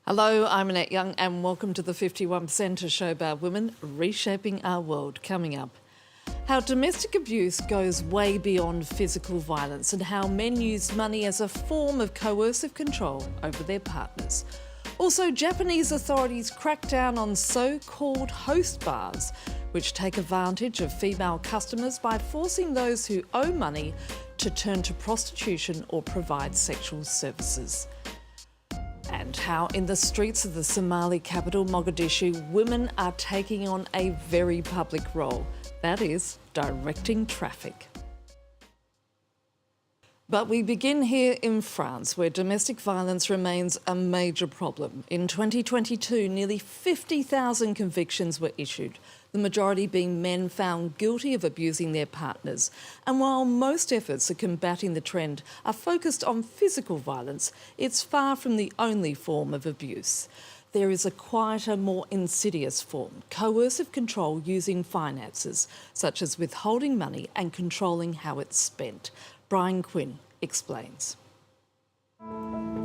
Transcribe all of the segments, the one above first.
Hello, I'm Annette Young and welcome to the 51%, a show about women reshaping our world. Coming up, how domestic abuse goes way beyond physical violence and how men use money as a form of coercive control over their partners. Also, Japanese authorities crack down on so-called host bars, which take advantage of female customers by forcing those who owe money to turn to prostitution or provide sexual services. And how in the streets of the Somali capital, Mogadishu, women are taking on a very public role. That is, directing traffic. But we begin here in France, where domestic violence remains a major problem. In 2022, nearly 50,000 convictions were issued, the majority being men found guilty of abusing their partners. And while most efforts at combating the trend are focused on physical violence, it's far from the only form of abuse. There is a quieter, more insidious form, coercive control using finances, such as withholding money and controlling how it's spent. Brian Quinn explains.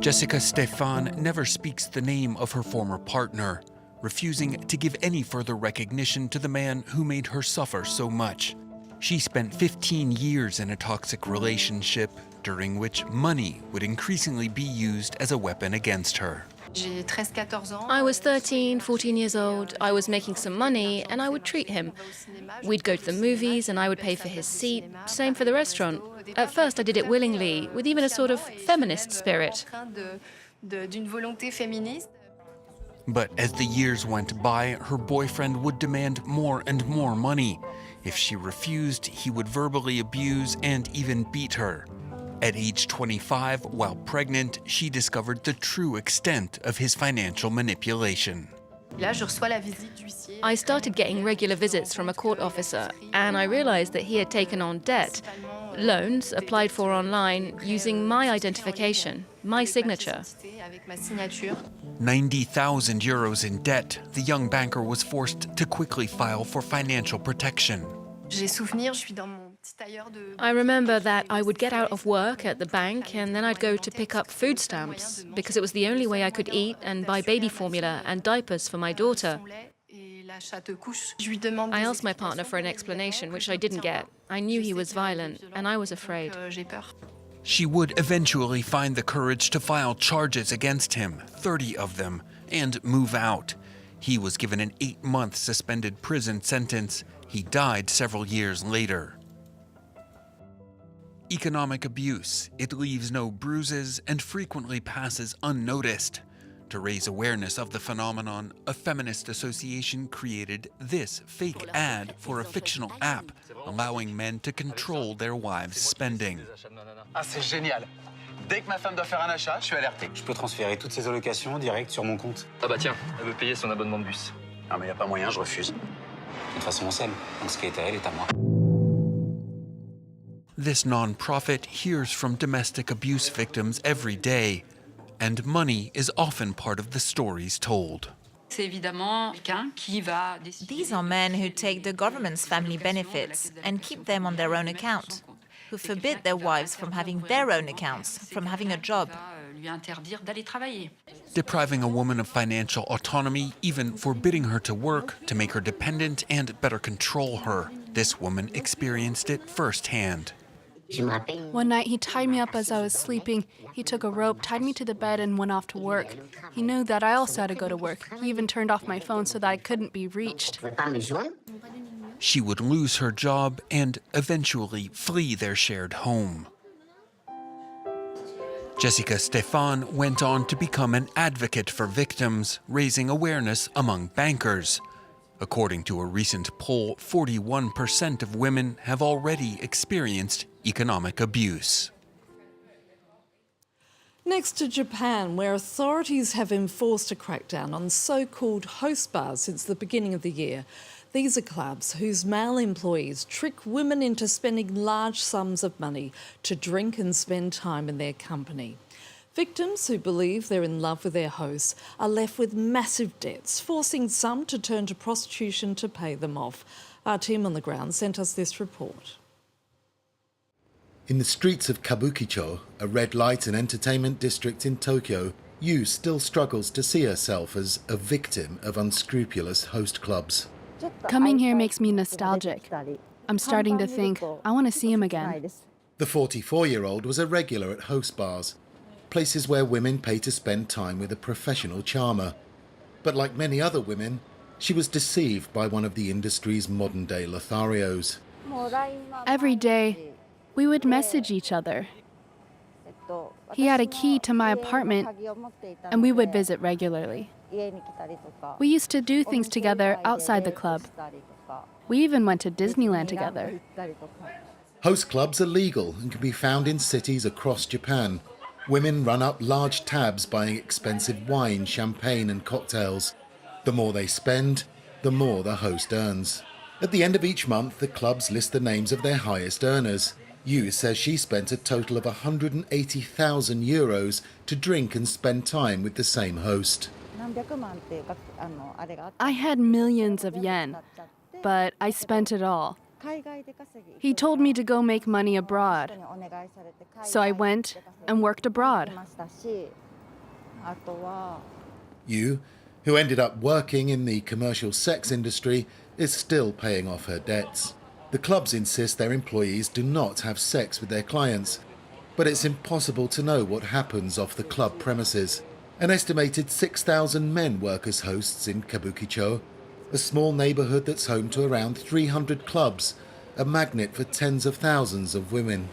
Jessica Stefan never speaks the name of her former partner, refusing to give any further recognition to the man who made her suffer so much. She spent 15 years in a toxic relationship, during which money would increasingly be used as a weapon against her. I was 13, 14 years old. I was making some money and I would treat him. We'd go to the movies and I would pay for his seat. Same for the restaurant. At first I did it willingly, with even a sort of feminist spirit. But as the years went by, her boyfriend would demand more and more money. If she refused, he would verbally abuse and even beat her. At age 25, while pregnant, she discovered the true extent of his financial manipulation. I started getting regular visits from a court officer, and I realized that he had taken on debt. Loans applied for online using my identification, my signature. 90,000 euros in debt, the young banker was forced to quickly file for financial protection. I remember that I would get out of work at the bank and then I'd go to pick up food stamps because it was the only way I could eat and buy baby formula and diapers for my daughter. I asked my partner for an explanation, which I didn't get. I knew he was violent and I was afraid. She would eventually find the courage to file charges against him, 30 of them, and move out. He was given an 8-month suspended prison sentence. He died several years later. Economic abuse. It leaves no bruises and frequently passes unnoticed. To raise awareness of the phenomenon, a feminist association created this fake ad for a fictional app, allowing men to control their wives' spending. Ah, c'est génial. Dès que ma femme doit faire un achat, je suis alerté. Je peux transférer toutes ses allocations direct sur mon compte. Ah bah tiens, elle veut payer son abonnement de bus. Ah mais y a pas moyen, je refuse. De toute façon, on s'aime. Donc ce qui est à elle est à moi. This non-profit hears from domestic abuse victims every day, and money is often part of the stories told. These are men who take the government's family benefits and keep them on their own account, who forbid their wives from having their own accounts, from having a job. Depriving a woman of financial autonomy, even forbidding her to work to make her dependent and better control her. This woman experienced it firsthand. One night he tied me up as I was sleeping. He took a rope, tied me to the bed and went off to work. He knew that I also had to go to work. He even turned off my phone so that I couldn't be reached. She would lose her job and eventually flee their shared home. Jessica Stefan went on to become an advocate for victims, raising awareness among bankers. According to a recent poll, 41% of women have already experienced economic abuse. Next to Japan, where authorities have enforced a crackdown on so-called host bars since the beginning of the year. These are clubs whose male employees trick women into spending large sums of money to drink and spend time in their company. Victims who believe they're in love with their hosts are left with massive debts, forcing some to turn to prostitution to pay them off. Our team on the ground sent us this report. In the streets of Kabukicho, a red light and entertainment district in Tokyo, Yu still struggles to see herself as a victim of unscrupulous host clubs. Coming here makes me nostalgic. I'm starting to think I want to see him again. The 44-year-old was a regular at host bars, places where women pay to spend time with a professional charmer. But like many other women, she was deceived by one of the industry's modern-day Lotharios. Every day, we would message each other. He had a key to my apartment, and we would visit regularly. We used to do things together outside the club. We even went to Disneyland together. Host clubs are legal and can be found in cities across Japan. Women run up large tabs buying expensive wine, champagne and cocktails. The more they spend, the more the host earns. At the end of each month, the clubs list the names of their highest earners. Yu says she spent a total of 180,000 euros to drink and spend time with the same host. I had millions of yen, but I spent it all. He told me to go make money abroad, so I went and worked abroad. Yu, who ended up working in the commercial sex industry, is still paying off her debts. The clubs insist their employees do not have sex with their clients, but it's impossible to know what happens off the club premises. An estimated 6,000 men work as hosts in Kabukicho, a small neighbourhood that's home to around 300 clubs, a magnet for tens of thousands of women.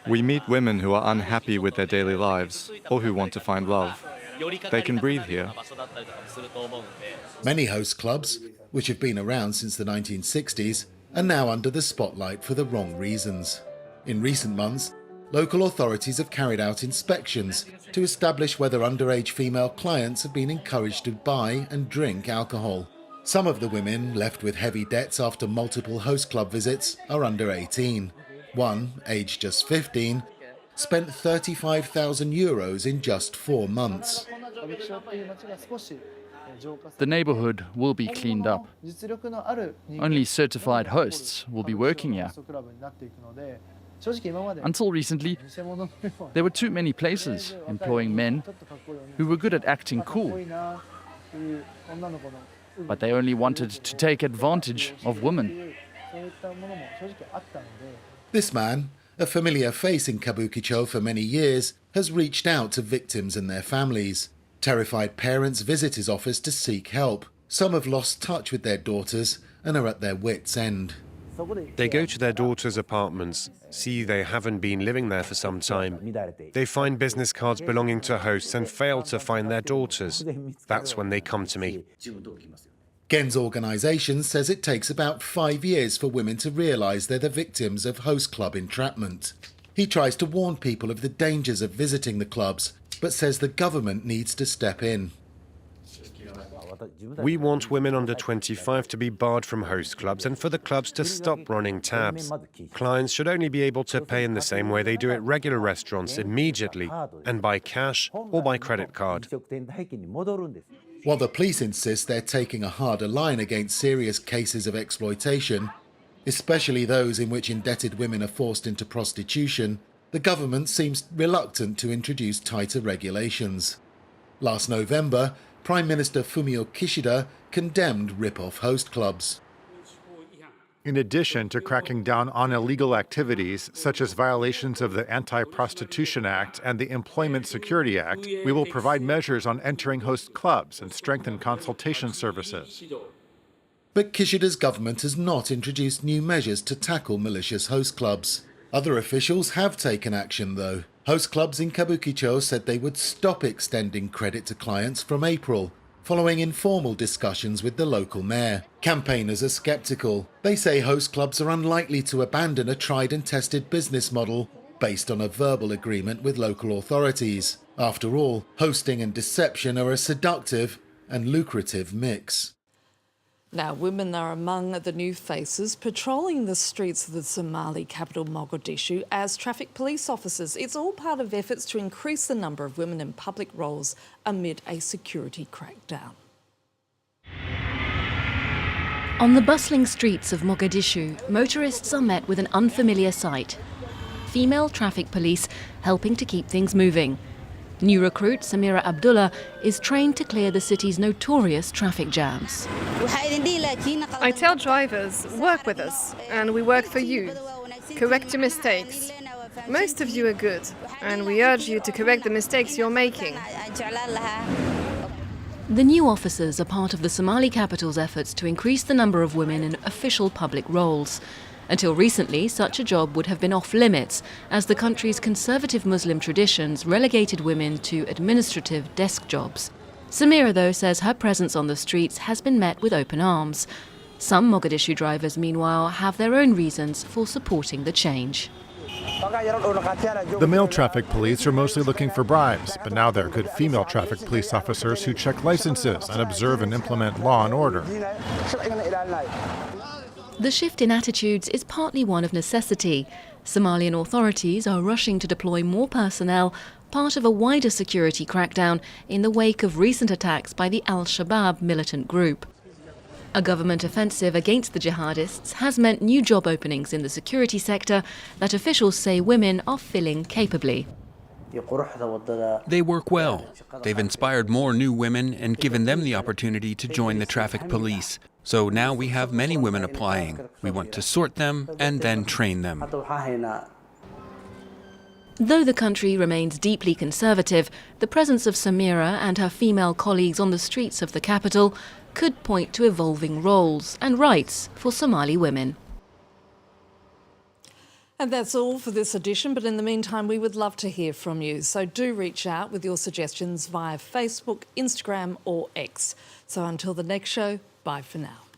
We meet women who are unhappy with their daily lives or who want to find love. They can breathe here. Many host clubs, which have been around since the 1960s, are now under the spotlight for the wrong reasons. In recent months, local authorities have carried out inspections to establish whether underage female clients have been encouraged to buy and drink alcohol. Some of the women left with heavy debts after multiple host club visits are under 18. One, aged just 15, spent 35,000 euros in just 4 months. The neighborhood will be cleaned up. Only certified hosts will be working here. Until recently, there were too many places employing men who were good at acting cool, but they only wanted to take advantage of women. This man, a familiar face in Kabukicho for many years, has reached out to victims and their families. Terrified parents visit his office to seek help. Some have lost touch with their daughters and are at their wits' end. They go to their daughters' apartments, see they haven't been living there for some time. They find business cards belonging to hosts and fail to find their daughters. That's when they come to me. Gen's organisation says it takes about 5 years for women to realise they're the victims of host club entrapment. He tries to warn people of the dangers of visiting the clubs, but says the government needs to step in. We want women under 25 to be barred from host clubs and for the clubs to stop running tabs. Clients should only be able to pay in the same way they do at regular restaurants immediately, and by cash or by credit card. While the police insist they're taking a harder line against serious cases of exploitation, especially those in which indebted women are forced into prostitution, the government seems reluctant to introduce tighter regulations. Last November, Prime Minister Fumio Kishida condemned rip-off host clubs. In addition to cracking down on illegal activities, such as violations of the Anti-Prostitution Act and the Employment Security Act, we will provide measures on entering host clubs and strengthen consultation services. But Kishida's government has not introduced new measures to tackle malicious host clubs. Other officials have taken action, though. Host clubs in Kabukicho said they would stop extending credit to clients from April, following informal discussions with the local mayor. Campaigners are sceptical. They say host clubs are unlikely to abandon a tried and tested business model based on a verbal agreement with local authorities. After all, hosting and deception are a seductive and lucrative mix. Now, women are among the new faces patrolling the streets of the Somali capital Mogadishu as traffic police officers. It's all part of efforts to increase the number of women in public roles amid a security crackdown. On the bustling streets of Mogadishu, motorists are met with an unfamiliar sight. Female traffic police helping to keep things moving. New recruit Samira Abdullah is trained to clear the city's notorious traffic jams. I tell drivers, work with us, and we work for you. Correct your mistakes. Most of you are good, and we urge you to correct the mistakes you're making. The new officers are part of the Somali capital's efforts to increase the number of women in official public roles. Until recently, such a job would have been off limits, as the country's conservative Muslim traditions relegated women to administrative desk jobs. Samira, though, says her presence on the streets has been met with open arms. Some Mogadishu drivers, meanwhile, have their own reasons for supporting the change. The male traffic police are mostly looking for bribes, but now there are good female traffic police officers who check licenses and observe and implement law and order. The shift in attitudes is partly one of necessity. Somalian authorities are rushing to deploy more personnel, part of a wider security crackdown in the wake of recent attacks by the Al-Shabaab militant group. A government offensive against the jihadists has meant new job openings in the security sector that officials say women are filling capably. They work well. They've inspired more new women and given them the opportunity to join the traffic police. So now we have many women applying. We want to sort them and then train them. Though the country remains deeply conservative, the presence of Samira and her female colleagues on the streets of the capital could point to evolving roles and rights for Somali women. And that's all for this edition, but in the meantime, we would love to hear from you. So do reach out with your suggestions via Facebook, Instagram or X. So until the next show, bye for now.